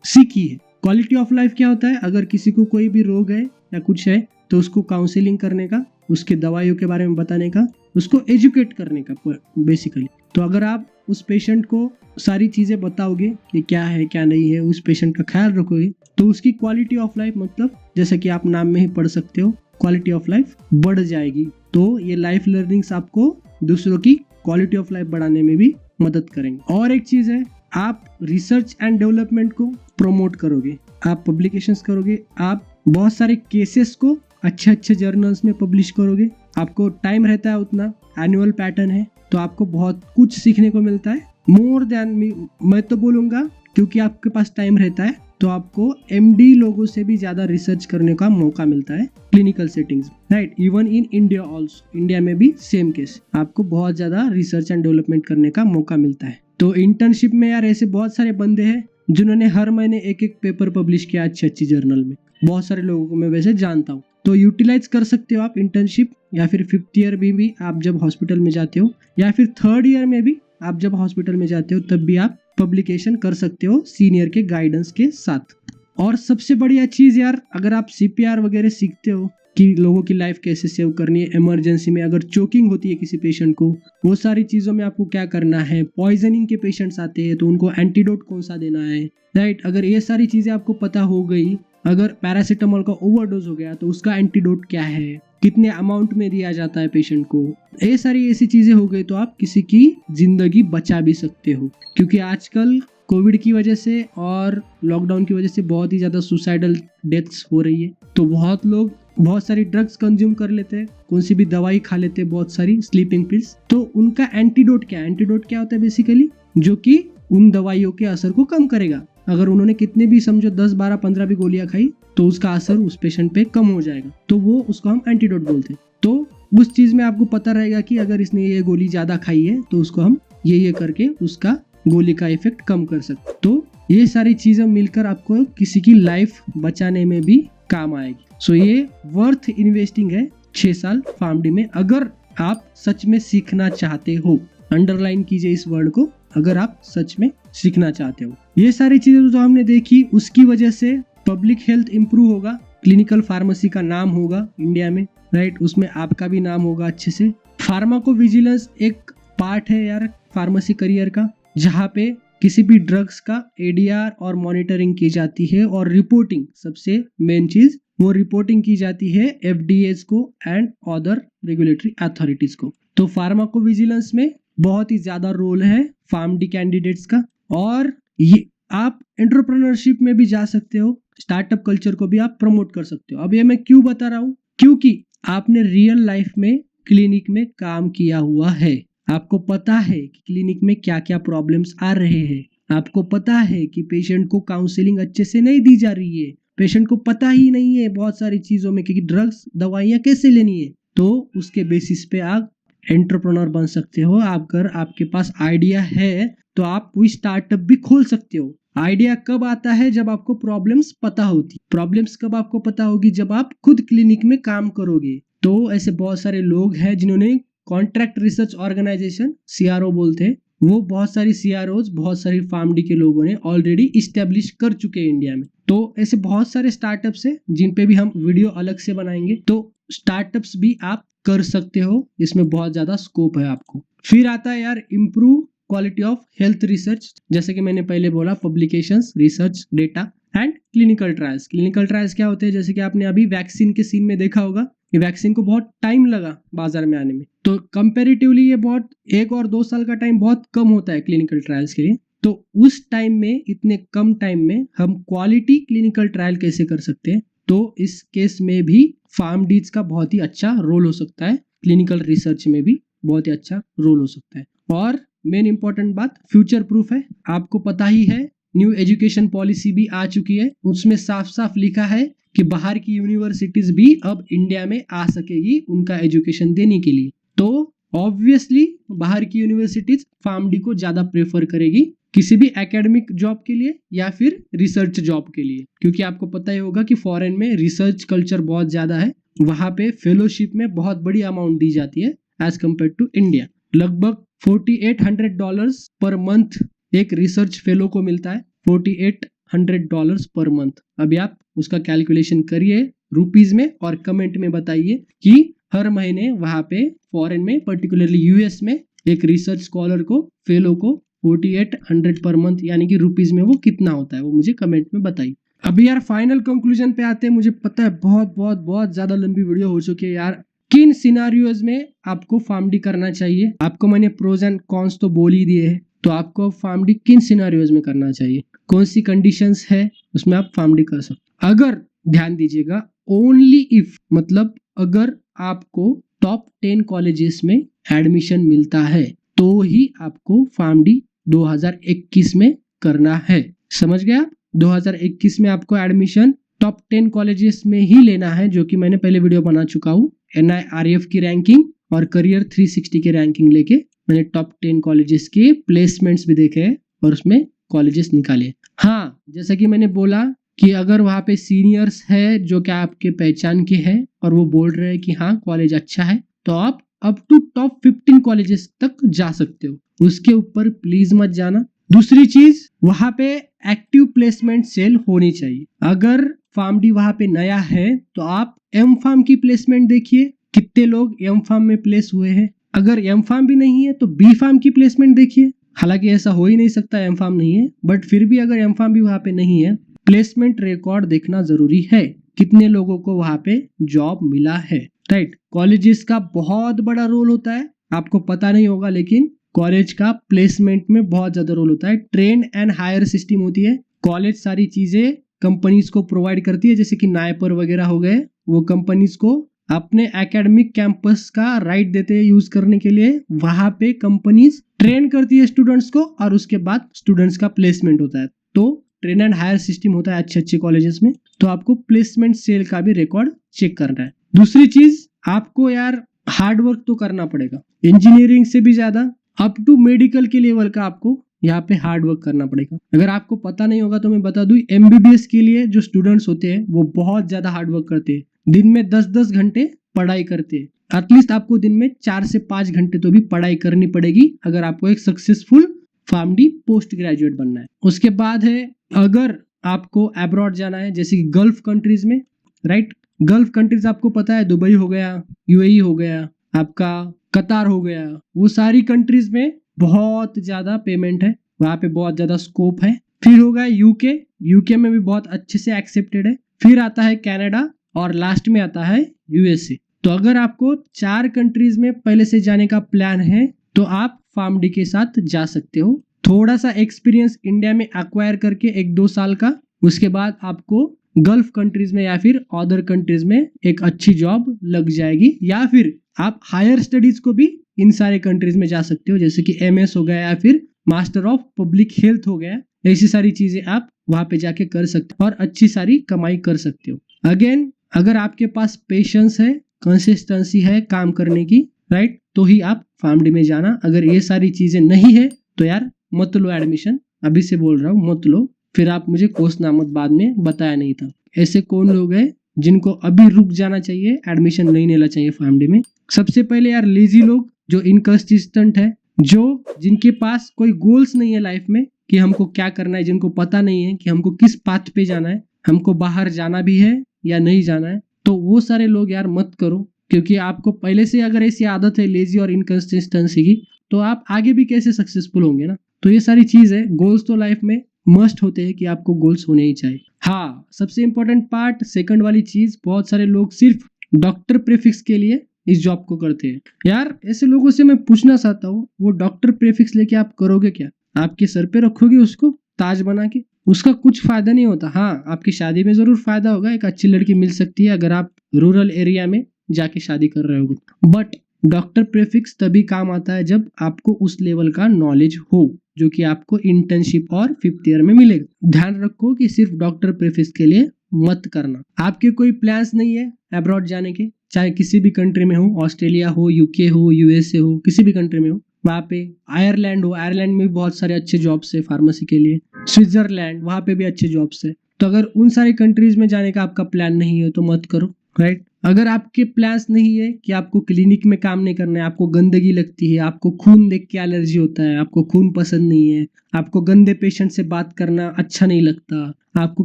सीखी है। क्वालिटी ऑफ लाइफ क्या होता है, अगर किसी को कोई भी रोग है या कुछ है तो उसको काउंसलिंग करने का, उसके दवाइयों के बारे में बताने का, उसको एजुकेट करने का बेसिकली। तो अगर आप उस पेशेंट को सारी चीजें बताओगे कि क्या है क्या नहीं है, उस पेशेंट का ख्याल रखोगे, तो उसकी क्वालिटी ऑफ लाइफ, मतलब जैसा कि आप नाम में ही पढ़ सकते हो, क्वालिटी ऑफ लाइफ बढ़ जाएगी। तो ये लाइफ लर्निंग्स आपको दूसरों की क्वालिटी ऑफ लाइफ बढ़ाने में भी मदद करेंगे। और एक चीज है, आप रिसर्च एंड डेवलपमेंट को प्रमोट करोगे, आप पब्लिकेशंस करोगे, आप बहुत सारे केसेस को अच्छे अच्छे जर्नल्स में पब्लिश करोगे। आपको टाइम रहता है उतना, एनुअल पैटर्न है, तो आपको बहुत कुछ सीखने को मिलता है। मोर देन मैं तो बोलूँगा, क्योंकि आपके पास टाइम रहता है तो आपको एमडी लोगों से भी ज़्यादा रिसर्च करने का मौका मिलता है clinical settings. Right, even in India also, India में भी सेम केस, आपको बहुत ज़्यादा रिसर्च एंड डेवलपमेंट करने का मौका मिलता है। तो इंटर्नशिप में यार ऐसे बहुत सारे बंदे हैं जिन्होंने हर महीने एक एक पेपर पब्लिश किया अच्छी अच्छी जर्नल में। बहुत सारे लोगों को मैं वैसे जानता हूँ। तो यूटिलाइज कर सकते हो आप इंटर्नशिप, या फिर 5th ईयर में भी आप जब हॉस्पिटल में जाते हो, या फिर 3rd ईयर में भी आप जब हॉस्पिटल में जाते हो, तब भी आप पब्लिकेशन कर सकते हो सीनियर के गाइडेंस के साथ। और सबसे बढ़िया चीज यार, अगर आप सीपीआर वगैरह सीखते हो कि लोगों की लाइफ कैसे सेव करनी है, इमरजेंसी में अगर चोकिंग होती है किसी पेशेंट को, वो सारी चीजों में आपको क्या करना है, पॉइजनिंग के पेशेंट्स आते हैं तो उनको एंटीडोट कौन सा देना है। राइट, अगर ये सारी चीजें आपको पता हो गई, अगर पैरासीटामोल का ओवरडोज हो गया तो उसका एंटीडोट क्या है, कितने अमाउंट में दिया जाता है पेशेंट को, ये सारी ऐसी चीजें हो गई तो आप किसी की जिंदगी बचा भी सकते हो। क्योंकि आजकल कोविड की वजह से और लॉकडाउन की वजह से बहुत ही ज्यादा सुसाइडल डेथ्स हो रही है। तो बहुत लोग बहुत सारी ड्रग्स कंज्यूम कर लेते हैं, कौन सी भी दवाई खा लेते हैं, बहुत सारी स्लीपिंग पिल्स। तो उनका एंटीडोट क्या है, एंटीडोट क्या होता है बेसिकली, जो कि उन दवाइयों के असर को कम करेगा। अगर उन्होंने कितने भी समझो 10, 12, 15 भी गोलियां खाई तो उसका असर उस पेशेंट पे कम हो जाएगा, तो वो उसको हम एंटीडोट बोलते हैं। तो उस चीज में आपको पता रहेगा कि अगर इसने ये गोली ज्यादा खाई है तो उसको हम ये करके उसका गोली का इफेक्ट कम कर सकते। तो ये सारी चीजें मिलकर आपको किसी की लाइफ बचाने में भी काम आएगी। सो ये वर्थ इन्वेस्टिंग है 6 साल फार्मडी में, अगर आप सच में सीखना चाहते हो। अंडरलाइन कीजिए इस वर्ड को, अगर आप सच में सीखना चाहते हो। ये सारी चीजें जो हमने देखी, उसकी वजह से पब्लिक हेल्थ इंप्रूव होगा, क्लिनिकल फार्मेसी का नाम होगा इंडिया में। राइट, उसमें आपका भी नाम होगा अच्छे से। फार्माकोविजिलेंस एक पार्ट है यार फार्मेसी करियर का, जहाँ पे किसी भी ड्रग्स का एडीआर और मॉनिटरिंग की जाती है, और रिपोर्टिंग, सबसे मेन चीज वो रिपोर्टिंग की जाती है एफडीएस को एंड अदर रेगुलेटरी अथॉरिटीज को। तो फार्माकोविजिलेंस में बहुत ही ज्यादा रोल है फार्मडी कैंडिडेट्स का। और ये आप एंटरप्रेन्योरशिप में भी जा सकते हो, स्टार्टअप कल्चर को भी आप प्रमोट कर सकते हो। अब ये मैं क्यों बता रहा हूँ, क्योंकि आपने रियल लाइफ में क्लिनिक में काम किया हुआ है, आपको पता है कि क्लिनिक में क्या क्या प्रॉब्लम्स आ रहे हैं, आपको पता है कि पेशेंट को काउंसलिंग अच्छे से नहीं दी जा रही है, पेशेंट को पता ही नहीं है बहुत सारी चीजों में कि ड्रग्स दवाइयाँ कैसे लेनी है। तो उसके बेसिस पे आप एंटरप्रेन्योर बन सकते हो। अगर आपके पास आइडिया है तो आप कोई स्टार्टअप भी खोल सकते हो। आइडिया कब आता है, जब आपको प्रॉब्लम्स पता होती। प्रॉब्लम्स कब आपको पता होगी, जब आप खुद क्लिनिक में काम करोगे। तो ऐसे बहुत सारे लोग हैं जिन्होंने कॉन्ट्रैक्ट रिसर्च ऑर्गेनाइजेशन, सीआरओ बोलते हैं, वो बहुत सारी सीआरओज, बहुत सारी फार्मडी के लोगों ने ऑलरेडी इस्टेब्लिश कर चुके हैं इंडिया में। तो ऐसे बहुत सारे स्टार्टअप्स हैं जिन पे भी हम वीडियो अलग से बनाएंगे। तो स्टार्टअप्स भी आप कर सकते हो, इसमें बहुत ज्यादा स्कोप है आपको। फिर आता है यार improve quality of health research, जैसे कि मैंने पहले बोला, publications, research, data and clinical trials. Clinical trials क्या होते हैं, जैसे कि आपने अभी वैक्सीन के सीन में देखा होगा कि वैक्सीन को बहुत टाइम लगा बाजार में आने में, तो कंपेरेटिवली ये बहुत 1 और 2 साल का टाइम बहुत कम होता है क्लिनिकल ट्रायल्स के लिए। तो उस टाइम में, इतने कम टाइम में हम क्वालिटी क्लिनिकल ट्रायल कैसे कर सकते हैं, तो इस केस में भी फार्मडीज का बहुत ही अच्छा रोल हो सकता है, क्लिनिकल रिसर्च में भी बहुत ही अच्छा रोल हो सकता है। और मेन इंपॉर्टेंट बात, फ्यूचर प्रूफ है। आपको पता ही है न्यू एजुकेशन पॉलिसी भी आ चुकी है, उसमें साफ साफ लिखा है कि बाहर की यूनिवर्सिटीज भी अब इंडिया में आ सकेगी उनका एजुकेशन देने के लिए। तो ऑब्वियसली बाहर की यूनिवर्सिटीज फार्मडी को ज्यादा प्रेफर करेगी किसी भी एकेडमिक जॉब के लिए या फिर रिसर्च जॉब के लिए, क्योंकि आपको पता ही होगा कि फॉरेन में रिसर्च कल्चर बहुत ज्यादा है, वहां पे फेलोशिप में बहुत बड़ी अमाउंट दी जाती है एज कम्पेयर टू इंडिया। लगभग $4800 पर मंथ एक रिसर्च फेलो को मिलता है, $4800 पर मंथ। अभी आप उसका कैलकुलेशन करिए रुपीज में और कमेंट में बताइए कि हर महीने वहां पे फॉरेन में, पर्टिकुलरली यूएस में, एक रिसर्च स्कॉलर को, फेलो को 4800 पर मंथ यानी कि रुपीज में वो कितना होता है, वो मुझे कमेंट में बताइए। अभी यार फाइनल कंक्लूजन पे आते हैं। मुझे पता है बहुत बहुत बहुत ज्यादा लंबी वीडियो हो चुकी है यार। किन सिनारियोज में आपको फार्मडी करना चाहिए, आपको मैंने प्रोज एंड कॉन्स तो बोल ही दिए हैं, तो आपको फार्मडी किन सिनारियोज में करना चाहिए, कौन सी कंडीशंस है उसमें आप फार्मडी कर सकते। अगर ध्यान दीजिएगा, ओनली इफ, मतलब अगर आपको टॉप 10 कॉलेजेस में एडमिशन मिलता है तो ही आपको फार्मडी 2021 में करना है। समझ गया? 2021 में आपको एडमिशन टॉप 10 कॉलेजेस में ही लेना है, जो कि मैंने पहले वीडियो बना चुका हूँ। NIRF की रैंकिंग और करियर 360 की रैंकिंग लेके मैंने टॉप 10 कॉलेजेस के प्लेसमेंट्स भी देखे हैं और उसमें कॉलेजेस निकाले। हाँ, जैसा कि मैंने बोला कि अगर वहाँ पे सीनियर्स है जो कि आपके पहचान के हैं और वो बोल रहे हैं कि हाँ कॉलेज अच्छा है, तो आप अप टू टॉप 15 कॉलेजेस तक जा सकते हो, उसके ऊपर प्लीज मत जाना। दूसरी चीज, वहां पे एक्टिव प्लेसमेंट सेल होनी चाहिए। अगर फार्मडी वहां पे नया है तो आप एम फार्म की प्लेसमेंट देखिए, कितने लोग एम फार्म में प्लेस हुए हैं। अगर एम फार्म भी नहीं है तो बी फार्म की प्लेसमेंट देखिए। हालांकि ऐसा हो ही नहीं सकता, एम फार्म नहीं है, बट फिर भी अगर एम फार्म भी वहां पे नहीं है, प्लेसमेंट रिकॉर्ड देखना जरूरी है, कितने लोगों को वहां पे जॉब मिला है। राइट, कॉलेजेस का बहुत बड़ा रोल होता है, आपको पता नहीं होगा, लेकिन कॉलेज का प्लेसमेंट में बहुत ज्यादा रोल होता है। ट्रेन एंड हायर सिस्टम होती है, कॉलेज सारी चीजें कंपनीज को प्रोवाइड करती है, जैसे कि नायपर वगैरह हो गए, वो कंपनीज को अपने एकेडमिक कैंपस का राइट देते हैं यूज करने के लिए। वहां पे कंपनीज ट्रेन करती है स्टूडेंट्स को और उसके बाद स्टूडेंट्स का प्लेसमेंट होता है। तो ट्रेन एंड हायर सिस्टम होता है अच्छे अच्छे कॉलेजेस में, तो आपको प्लेसमेंट सेल का भी रिकॉर्ड चेक करना है। दूसरी चीज, आपको यार हार्ड वर्क तो करना पड़ेगा, इंजीनियरिंग से भी ज्यादा अप टू मेडिकल के लेवल का आपको यहाँ पे हार्ड वर्क करना पड़ेगा। अगर आपको पता नहीं होगा तो मैं बता दूं, MBBS के लिए जो स्टूडेंट्स होते हैं वो बहुत ज्यादा हार्ड वर्क करते हैं, दिन में 10-10 घंटे पढ़ाई करते हैं। एटलीस्ट आपको दिन में 4 से 5 घंटे तो भी पढ़ाई करनी पड़ेगी अगर आपको एक सक्सेसफुल फार्मडी पोस्ट ग्रेजुएट बनना है। उसके बाद है, अगर आपको अब्रॉड जाना है, जैसे कि गल्फ कंट्रीज में, राइट, गल्फ कंट्रीज आपको पता है, दुबई हो गया, UAE हो गया, आपका कतार हो गया, वो सारी कंट्रीज में बहुत ज्यादा पेमेंट है, वहां पे बहुत ज्यादा स्कोप है। फिर हो गया यूके में भी बहुत अच्छे से एक्सेप्टेड है। फिर आता है कनाडा और लास्ट में आता है USA। तो अगर आपको 4 कंट्रीज में पहले से जाने का प्लान है तो आप फार्मडी के साथ जा सकते हो। थोड़ा सा एक्सपीरियंस इंडिया में एक्वायर करके 1-2 साल का, उसके बाद आपको गल्फ कंट्रीज में या फिर अदर कंट्रीज में एक अच्छी जॉब लग जाएगी, या फिर आप हायर स्टडीज को भी इन सारे कंट्रीज में जा सकते हो, जैसे कि MS हो गया या फिर मास्टर ऑफ पब्लिक हेल्थ हो गया। ऐसी सारी चीजें आप वहां पे जाके कर सकते हो और अच्छी सारी कमाई कर सकते हो। अगेन, अगर आपके पास पेशेंस है, कंसिस्टेंसी है काम करने की, राइट, तो ही आप फार्मडी में जाना। अगर ये सारी चीजें नहीं है तो यार मत लो एडमिशन, अभी से बोल रहा हूँ मत लो, फिर आप मुझे क्वेश्चन मत बाद में बताया नहीं था। ऐसे कौन लोग हैं जिनको अभी रुक जाना चाहिए, एडमिशन नहीं लेना चाहिए फार्मडी में? सबसे पहले यार लेजी लोग, जो इनकंसिस्टेंट है, जो जिनके पास कोई गोल्स नहीं है लाइफ में कि हमको क्या करना है, जिनको पता नहीं है कि हमको किस पाथ पे जाना है, हमको बाहर जाना भी है या नहीं जाना है, तो वो सारे लोग यार मत करो, क्योंकि आपको पहले से अगर ऐसी आदत है लेजी और इनकंसिस्टेंसी की तो आप आगे भी कैसे सक्सेसफुल होंगे ना। तो ये सारी चीज है, गोल्स तो लाइफ में मस्ट होते हैं कि आपको गोल्स होने ही चाहिए। हाँ, सबसे इंपॉर्टेंट पार्ट, सेकंड वाली चीज, बहुत सारे लोग सिर्फ डॉक्टर प्रीफिक्स के लिए इस जॉब को करते हैं। यार ऐसे लोगों से मैं पूछना चाहता हूँ, वो डॉक्टर प्रीफिक्स लेके आप करोगे क्या? आपके सर पे रखोगे उसको ताज बना के? उसका कुछ फायदा नहीं होता। हाँ, आपकी शादी में जरूर फायदा होगा, एक अच्छी लड़की मिल सकती है अगर आप रूरल एरिया में जाके शादी कर रहे हो, बट डॉक्टर प्रीफिक्स तभी काम आता है जब आपको उस लेवल का नॉलेज हो जो कि आपको इंटर्नशिप और 5th ईयर में मिलेगा। ध्यान रखो कि सिर्फ डॉक्टर प्रीफिक्स के लिए मत करना। आपके कोई प्लान्स नहीं है अब्रॉड जाने के, चाहे किसी भी कंट्री में हो, ऑस्ट्रेलिया हो, यूके हो, यूएसए हो, किसी भी कंट्री में हो, वहाँ पे आयरलैंड हो, आयरलैंड में भी बहुत सारे अच्छे जॉब्स है फार्मेसी के लिए, स्विट्जरलैंड, वहाँ पे भी अच्छे जॉब्स है। तो अगर उन सारी कंट्रीज में जाने का आपका प्लान नहीं है तो मत करो, राइट। अगर आपके प्लान्स नहीं है कि आपको क्लिनिक में काम नहीं करना है, आपको गंदगी लगती है, आपको खून देख के एलर्जी होता है, आपको खून पसंद नहीं है, आपको गंदे पेशेंट से बात करना अच्छा नहीं लगता, आपको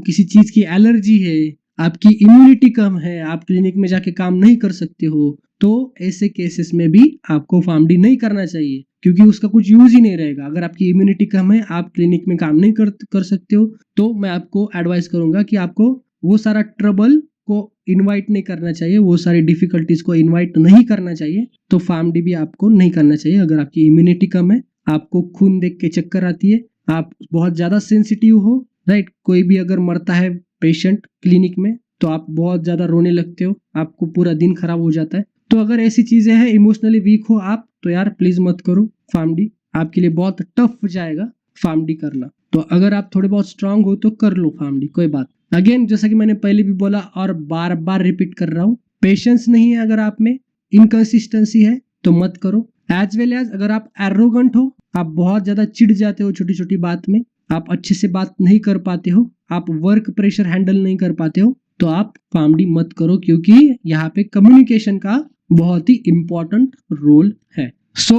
किसी चीज की एलर्जी है, आपकी इम्यूनिटी कम है, आप क्लिनिक में जाके काम नहीं कर सकते हो, तो ऐसे केसेस में भी आपको फार्मडी नहीं करना चाहिए, क्योंकि उसका कुछ यूज ही नहीं रहेगा। अगर आपकी इम्यूनिटी कम है, आप क्लिनिक में काम नहीं कर सकते हो, तो मैं आपको एडवाइस करूंगा कि आपको वो सारा ट्रबल को इनवाइट नहीं करना चाहिए, वो सारी डिफिकल्टीज को इनवाइट नहीं करना चाहिए। तो फार्मडी भी आपको नहीं करना चाहिए अगर आपकी इम्यूनिटी कम है, आपको खून देख के चक्कर आती है, आप बहुत ज्यादा सेंसिटिव हो, राइट। कोई भी अगर मरता है पेशेंट क्लिनिक में तो आप बहुत ज्यादा रोने लगते हो, आपको पूरा दिन खराब हो जाता है। तो अगर ऐसी चीजें हैं, इमोशनली वीक हो आप, तो यार प्लीज मत करो फार्मडी, आपके लिए बहुत टफ जाएगा फार्मडी करना। तो अगर आप थोड़े बहुत स्ट्रांग हो तो कर लो फार्मडी, कोई बात। अगेन जैसा कि मैंने पहले भी बोला और बार बार रिपीट कर रहा हूँ, पेशेंस नहीं है अगर आप में, इनकंसिस्टेंसी है तो मत करो। एज वेल एज अगर आप एरोगेंट हो, आप बहुत ज्यादा चिढ़ जाते हो छोटी छोटी बात में, आप अच्छे से बात नहीं कर पाते हो, आप वर्क प्रेशर हैंडल नहीं कर पाते हो, तो आप फार्मडी मत करो, क्योंकि यहाँ पे कम्युनिकेशन का बहुत ही इंपॉर्टेंट रोल है। सो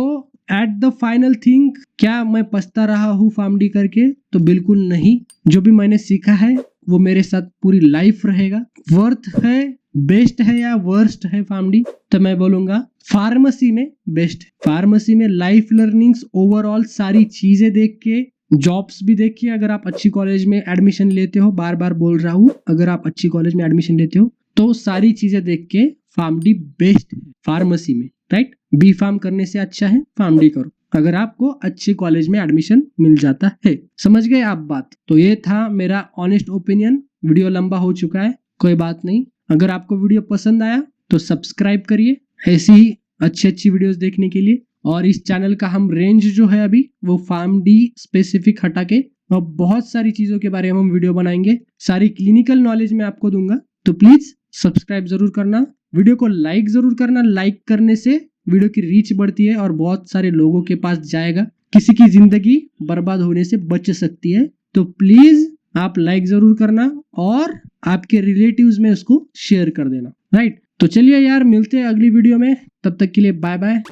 एट द फाइनल थिंग, क्या मैं पछता रहा हूँ फार्मडी करके? तो बिल्कुल नहीं। जो भी मैंने सीखा है वो मेरे साथ पूरी लाइफ रहेगा। वर्थ है, बेस्ट है या वर्स्ट है फार्मडी? तो मैं बोलूंगा फार्मेसी में बेस्ट है। फार्मेसी में लाइफ लर्निंग्स, ओवरऑल सारी चीजें देख के, जॉब्स भी देखिए। अगर आप अच्छी कॉलेज में एडमिशन लेते हो, बार बार बोल रहा हूँ, अगर आप अच्छी कॉलेज में एडमिशन लेते हो तो सारी चीजें देख के फार्मडी बेस्ट है फार्मेसी में, राइट। बी फार्म करने से अच्छा है फार्मडी करो अगर आपको अच्छी कॉलेज में एडमिशन मिल जाता है। समझ गए आप बात? तो ये था मेरा ऑनेस्ट ओपिनियन। वीडियो लंबा हो चुका है, कोई बात नहीं। अगर आपको वीडियो पसंद आया तो सब्सक्राइब करिए ऐसी ही अच्छी अच्छी वीडियोस देखने के लिए। और इस चैनल का हम रेंज जो है अभी वो फार्मडी स्पेसिफिक हटा के और बहुत सारी चीजों के बारे में हम वीडियो बनाएंगे, सारी क्लिनिकल नॉलेज मैं आपको दूंगा। तो प्लीज सब्सक्राइब जरूर करना, वीडियो को लाइक जरूर करना। लाइक करने से वीडियो की रीच बढ़ती है और बहुत सारे लोगों के पास जाएगा, किसी की जिंदगी बर्बाद होने से बच सकती है। तो प्लीज आप लाइक जरूर करना और आपके रिलेटिव्स में उसको शेयर कर देना, राइट। तो चलिए यार, मिलते हैं अगली वीडियो में, तब तक के लिए बाय बाय।